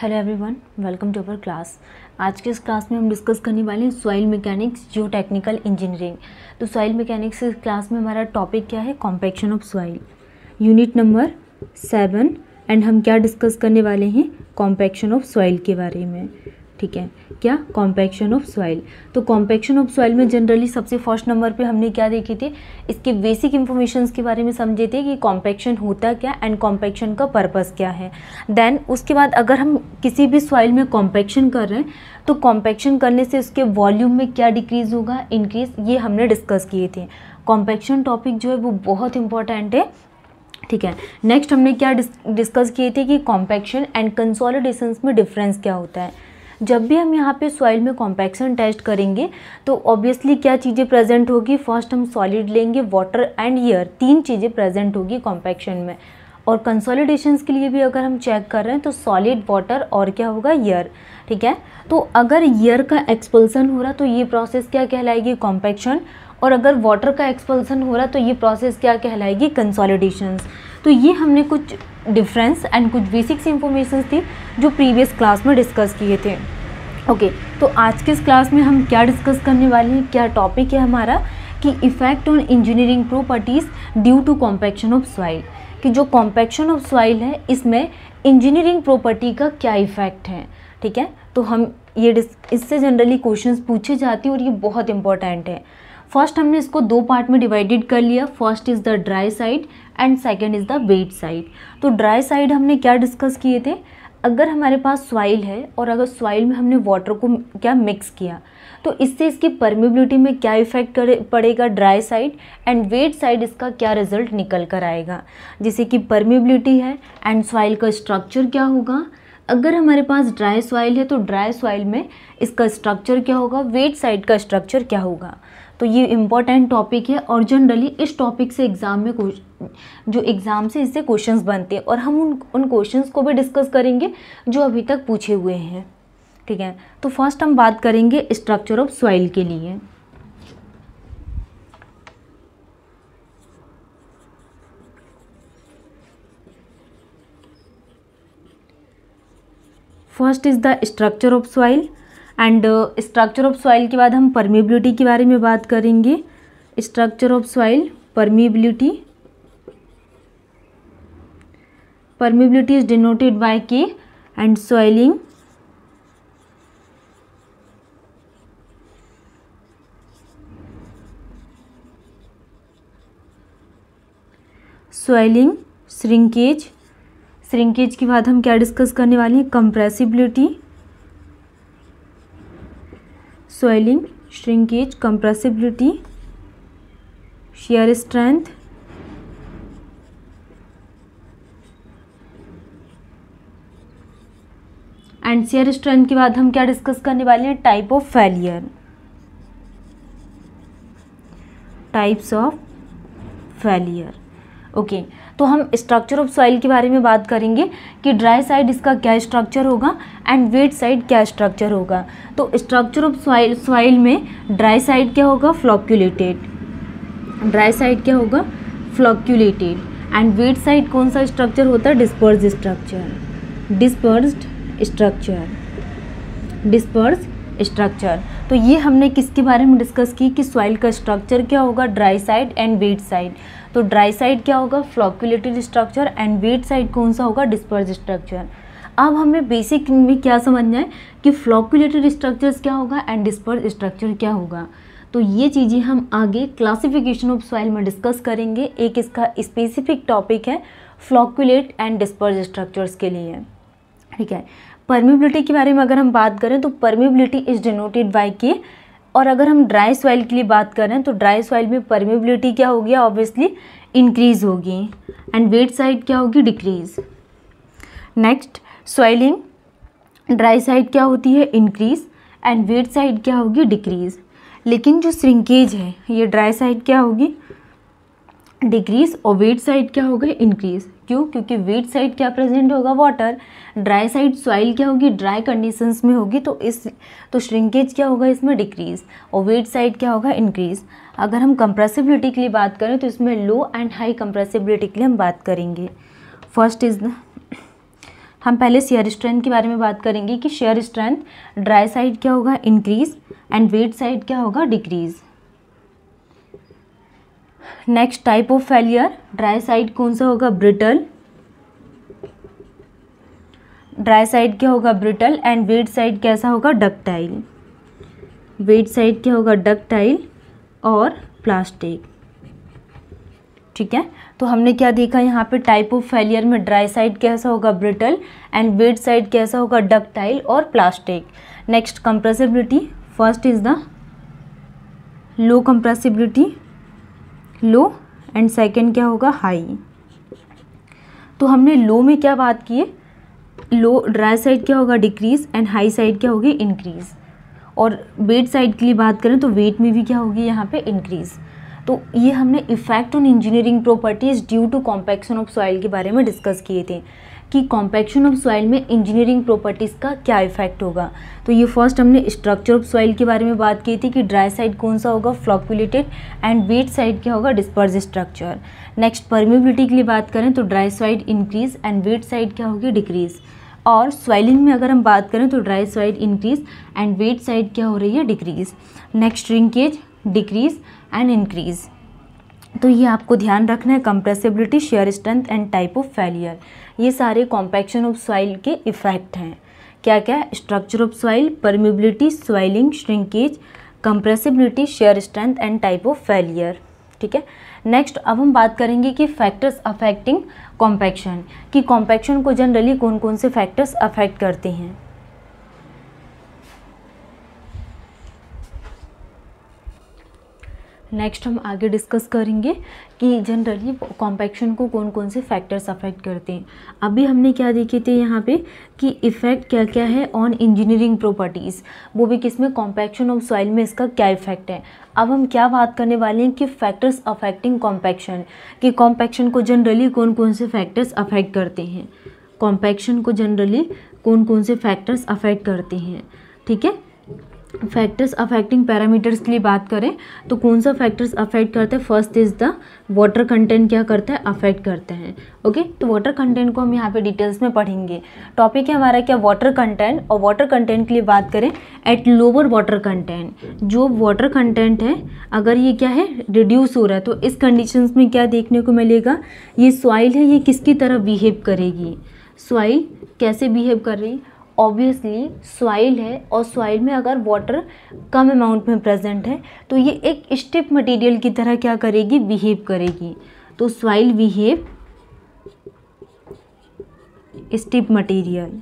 Hello everyone, welcome to our class. आज के इस क्लास में हम डिस्कस करने वाले हैं सॉइल मैकेनिक्स जियो टेक्निकल इंजीनियरिंग। तो सॉइल मैकेनिक्स इस क्लास में हमारा टॉपिक क्या है? Compaction of soil, unit number 7। And हम क्या डिस्कस करने वाले हैं? कॉम्पैक्शन ऑफ सॉइल के बारे में। ठीक है, क्या? Compaction of soil. तो कॉम्पैक्शन ऑफ सॉइल में जनरली सबसे फर्स्ट नंबर पे हमने क्या देखी थी? इसके बेसिक इन्फॉर्मेशंस के बारे में समझे थे कि कॉम्पैक्शन होता क्या एंड कॉम्पैक्शन का पर्पस क्या है। देन उसके बाद अगर हम किसी भी सॉइल में कॉम्पैक्शन कर रहे हैं तो कॉम्पैक्शन करने से उसके वॉल्यूम में क्या डिक्रीज़ होगा, इंक्रीज़, ये हमने डिस्कस किए थे। कॉम्पैक्शन टॉपिक जो है वो बहुत इंपॉर्टेंट है। ठीक है, नेक्स्ट हमने क्या डिस्कस किए थे कि कॉम्पैक्शन एंड कंसोलिडेशंस में डिफरेंस क्या होता है। जब भी हम यहाँ पे सॉइल में कॉम्पैक्शन टेस्ट करेंगे तो ऑब्वियसली क्या चीज़ें प्रेजेंट होगी? फर्स्ट हम सॉलिड लेंगे, वाटर एंड एयर, 3 चीज़ें प्रेजेंट होगी कॉम्पैक्शन में। और कंसोलिडेशंस के लिए भी अगर हम चेक कर रहे हैं तो सॉलिड, वाटर और क्या होगा? एयर। ठीक है, तो अगर एयर का एक्सपल्सन हो रहा तो ये प्रोसेस क्या कहलाएगी? कॉम्पैक्शन। और अगर वाटर का एक्सपल्सन हो रहा तो ये प्रोसेस क्या कहलाएगी? कंसोलिडेशंस। तो ये हमने कुछ डिफरेंस एंड कुछ बेसिक्स इंफॉर्मेशन थी जो प्रीवियस क्लास में डिस्कस किए थे। ओके, तो आज के इस क्लास में हम क्या डिस्कस करने वाले हैं? क्या टॉपिक है हमारा कि effect on engineering properties due to compaction of soil. कि जो कॉम्पैक्शन ऑफ सॉइल है इसमें इंजीनियरिंग प्रॉपर्टी का क्या इफ़ेक्ट है। ठीक है, तो हम ये इससे जनरली क्वेश्चंस पूछे जाते हैं और ये बहुत इंपॉर्टेंट है। फर्स्ट हमने इसको 2 पार्ट में डिवाइडेड कर लिया। First is the dry side and second is the wet side. तो ड्राई साइड हमने क्या डिस्कस किए थे? अगर हमारे पास सॉइल है और अगर सॉइल में हमने वाटर को क्या मिक्स किया तो इससे इसकी परमेबिलिटी में क्या इफेक्ट पड़ेगा? Dry side. And wet side इसका क्या रिजल्ट निकल कर आएगा? जैसे कि परमेबिलिटी है एंड सॉइल का स्ट्रक्चर क्या होगा। अगर हमारे पास ड्राई सॉइल है तो ड्राई सॉइल में इसका स्ट्रक्चर क्या होगा, वेट साइड का स्ट्रक्चर क्या होगा। तो ये इम्पॉर्टेंट टॉपिक है और जनरली इस टॉपिक से एग्ज़ाम में जो एग्ज़ाम से इससे क्वेश्चंस बनते हैं और हम उन क्वेश्चंस को भी डिस्कस करेंगे जो अभी तक पूछे हुए हैं। ठीक है, तो फर्स्ट हम बात करेंगे स्ट्रक्चर ऑफ सॉइल के लिए। First is the structure of soil and structure of soil के बाद हम परमेबिलिटी के बारे में बात करेंगे। Structure of soil, permeability. Permeability is denoted by K and soiling shrinkage. Shrinkage के बाद हम क्या डिस्कस करने वाले हैं? Compressibility. Soiling, shrinkage, compressibility, shear strength, and shear strength के बाद हम क्या डिस्कस करने वाले हैं? Type of failure, types of failure. Okay, तो हम स्ट्रक्चर ऑफ सॉइल के बारे में बात करेंगे कि ड्राई साइड इसका क्या स्ट्रक्चर होगा एंड वेट साइड क्या स्ट्रक्चर होगा। तो स्ट्रक्चर ऑफ सॉइल में ड्राई साइड क्या होगा? फ्लोक्यूलेटेड। ड्राई साइड क्या होगा? फ्लोक्यूलेटेड। एंड वेट साइड कौन सा स्ट्रक्चर होता है? Dispersed structure. Dispersed structure. तो ये हमने किसके बारे में डिस्कस की कि सॉइल का स्ट्रक्चर क्या होगा? Dry side and wet side. तो ड्राई साइड क्या होगा? Flocculated structure and wet side कौन सा होगा? Dispersed structure. अब हमें बेसिक में क्या समझना है कि फ्लोक्यूलेटेड स्ट्रक्चर्स क्या होगा एंड डिस्पर्स्ड स्ट्रक्चर क्या होगा। तो ये चीज़ें हम आगे क्लासिफिकेशन ऑफ सॉइल में डिस्कस करेंगे। एक इसका स्पेसिफिक टॉपिक है फ्लोक्यूलेट एंड डिस्पर्स्ड स्ट्रक्चर्स के लिए। ठीक है, परमेबिलिटी के बारे में अगर हम बात करें तो permeability is denoted by K। और अगर हम ड्राई सॉइल के लिए बात करें तो ड्राई सॉइल में परमेबिलिटी क्या होगी? ऑब्वियसली इंक्रीज होगी। एंड वेट साइड क्या होगी? Decrease. Next soiling, dry side क्या होती है? इंक्रीज एंड वेट साइड क्या होगी? डिक्रीज। लेकिन जो श्रिंकेज है ये ड्राई साइड क्या होगी? डिक्रीज और वेट साइड क्या होगा? इंक्रीज। क्यों? क्योंकि वेट साइड क्या प्रेजेंट होगा? वाटर। ड्राई साइड सॉइल क्या होगी? ड्राई कंडीशंस में होगी तो श्रिंकेज क्या होगा इसमें? डिक्रीज। और वेट साइड क्या होगा? इंक्रीज। अगर हम कंप्रेसिबिलिटी के लिए बात करें तो इसमें लो एंड हाई कंप्रेसिबिलिटी के लिए हम बात करेंगे। फर्स्ट इज हम पहले शेयर स्ट्रेंथ के बारे में बात करेंगे कि शेयर स्ट्रेंथ ड्राई साइड क्या होगा, इंक्रीज, एंड वेट साइड क्या होगा, decrease. Next type of failure, dry side कौन सा होगा, ब्रिटल, ड्राई साइड क्या होगा, ब्रिटल, एंड वेट साइड कैसा होगा, डक्टाइल, वेट साइड क्या होगा, डक्टाइल और प्लास्टिक। ठीक है, तो हमने क्या देखा यहाँ पे, टाइप ऑफ फेलियर में ड्राई साइड कैसा होगा, ब्रिटल, एंड वेट साइड कैसा होगा, डक्टाइल और plastic. Next compressibility, first is the low compressibility, low, and second क्या होगा, हाई। तो हमने लो में क्या बात की है, लो ड्राई साइड क्या होगा, डिक्रीज, एंड हाई साइड क्या होगी, इंक्रीज। और वेट साइड के लिए बात करें तो वेट में भी क्या होगी यहाँ पे, इंक्रीज। तो ये हमने effect on engineering properties due to compaction of soil के बारे में डिस्कस किए थे कि कॉम्पैक्शन ऑफ सॉइल में इंजीनियरिंग प्रॉपर्टीज़ का क्या इफेक्ट होगा। तो ये फर्स्ट हमने स्ट्रक्चर ऑफ सॉइल के बारे में बात की थी कि ड्राई साइड कौन सा होगा, फ्लॉक्यूलेटेड, एंड वेट साइड क्या होगा, डिस्पर्स स्ट्रक्चर। नेक्स्ट परमेबिलिटी के लिए बात करें तो dry side increase and wet side क्या होगी, डिक्रीज। और स्वेलिंग में अगर हम बात करें तो dry side increase and wet side क्या हो रही है, decrease. Next shrinkage, decrease and increase. तो ये आपको ध्यान रखना है, compressibility, shear strength and type of failure, ये सारे कॉम्पैक्शन ऑफ सॉइल के इफेक्ट हैं। क्या क्या, structure of soil, permeability, swelling, shrinkage, compressibility, shear strength and type of failure. ठीक है, नेक्स्ट अब हम बात करेंगे कि फैक्टर्स अफेक्टिंग कॉम्पैक्शन, कि कॉम्पैक्शन को जनरली कौन कौन से फैक्टर्स अफेक्ट करते हैं। नेक्स्ट हम आगे डिस्कस करेंगे कि जनरली कॉम्पैक्शन को कौन कौन से फैक्टर्स अफेक्ट करते हैं। अभी हमने क्या देखे थे यहाँ पे कि इफ़ेक्ट क्या क्या है ऑन इंजीनियरिंग प्रॉपर्टीज़, वो भी किसमें, कॉम्पैक्शन ऑफ सॉइल में इसका क्या इफेक्ट है। अब हम क्या बात करने वाले हैं कि फैक्टर्स अफेक्टिंग कॉम्पैक्शन, कि कॉम्पैक्शन को जनरली कौन कौन से फैक्टर्स अफेक्ट करते हैं, कॉम्पैक्शन को जनरली कौन कौन से फैक्टर्स अफेक्ट करते हैं। ठीक है, फैक्टर्स अफेक्टिंग पैरामीटर्स के लिए बात करें तो कौन सा फैक्टर्स अफेक्ट करते हैं, first is the water content क्या करता है, अफेक्ट करते हैं। ओके, तो वाटर कंटेंट को हम यहाँ पे डिटेल्स में पढ़ेंगे। टॉपिक है हमारा क्या, वाटर कंटेंट, और वाटर कंटेंट के लिए बात करें एट लोअर वाटर कंटेंट, जो वाटर कंटेंट है अगर ये क्या है, रिड्यूस हो रहा है, तो इस कंडीशंस में क्या देखने को मिलेगा, ये सॉइल है ये किसकी तरह बिहेव करेगी, सॉइल कैसे बिहेव कर रही है। ऑब्वियसली सॉइल है और सॉइल में अगर वाटर कम अमाउंट में प्रेजेंट है तो ये एक स्टिफ मटेरियल की तरह क्या करेगी, बिहेव करेगी। तो soil behave stiff material,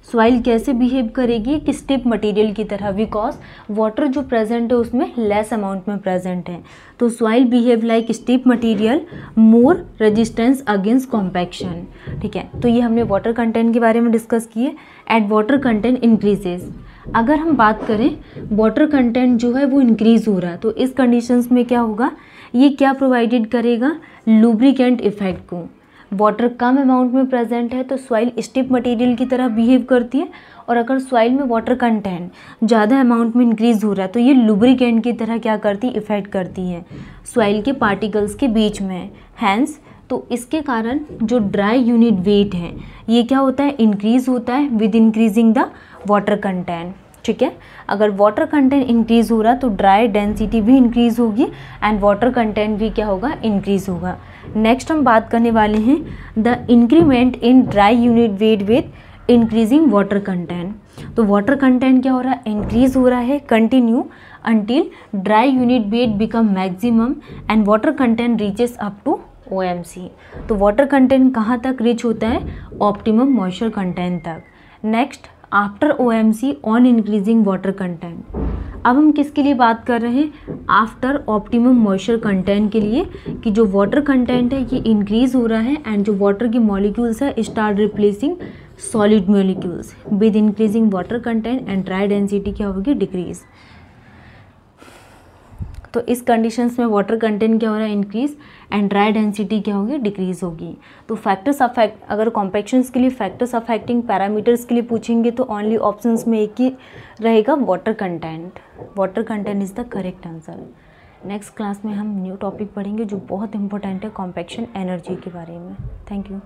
soil कैसे बिहेव करेगी, एक स्टिफ मटेरियल की तरह, बिकॉज वाटर जो प्रेजेंट है उसमें लेस अमाउंट में प्रेजेंट है। तो soil behave like stiff material, more resistance against compaction. ठीक है, तो ये हमने वाटर कंटेंट के बारे में डिस्कस किए। एट वाटर कंटेंट इंक्रीजेज, अगर हम बात करें वाटर कंटेंट जो है वो इंक्रीज हो रहा है तो इस कंडीशंस में क्या होगा, ये क्या प्रोवाइडेड करेगा, लुब्रिकेंट इफेक्ट को। वाटर कम अमाउंट में प्रेजेंट है तो सॉइल स्टिफ मटेरियल की तरह बिहेव करती है, और अगर सॉइल में वाटर कंटेंट ज़्यादा अमाउंट में इंक्रीज हो रहा है तो ये लुब्रिकेंट की तरह क्या करती है, इफेक्ट करती है सॉइल के पार्टिकल्स के बीच में। हैंस तो इसके कारण जो ड्राई यूनिट वेट है ये क्या होता है, इंक्रीज होता है with increasing the water content. ठीक है, अगर वाटर कंटेंट इंक्रीज हो रहा तो ड्राई डेंसिटी भी इंक्रीज होगी एंड वाटर कंटेंट भी क्या होगा, इंक्रीज होगा। नेक्स्ट हम बात करने वाले हैं the increment in dry unit weight with increasing water content. तो वाटर कंटेंट क्या हो रहा है, इंक्रीज हो रहा है continue until dry unit weight become maximum and water content reaches up to OMC। तो वाटर कंटेंट कहाँ तक रीच होता है, ऑप्टिमम मॉइस्चर कंटेंट तक। Next after OMC on increasing water content. अब हम किसके लिए बात कर रहे हैं, आफ्टर ऑप्टिमम मॉइस्चर कंटेंट के लिए, कि जो वाटर कंटेंट है ये इंक्रीज हो रहा है एंड जो वाटर की मॉलिक्यूल्स है start replacing solid molecules with increasing water content and dry density क्या होगी, डिक्रीज। तो इस कंडीशंस में वाटर कंटेंट क्या हो रहा है, इंक्रीज, एंड ड्राई डेंसिटी क्या होगी, डिक्रीज होगी। तो फैक्टर्स अफेक्ट, अगर कॉम्पैक्शंस के लिए फैक्टर्स अफेक्टिंग पैरामीटर्स के लिए पूछेंगे तो ओनली ऑप्शंस में एक ही रहेगा, water content. Water content is the correct answer. Next class में हम न्यू टॉपिक पढ़ेंगे जो बहुत इंपॉर्टेंट है, कॉम्पैक्शन एनर्जी के बारे में। Thank you.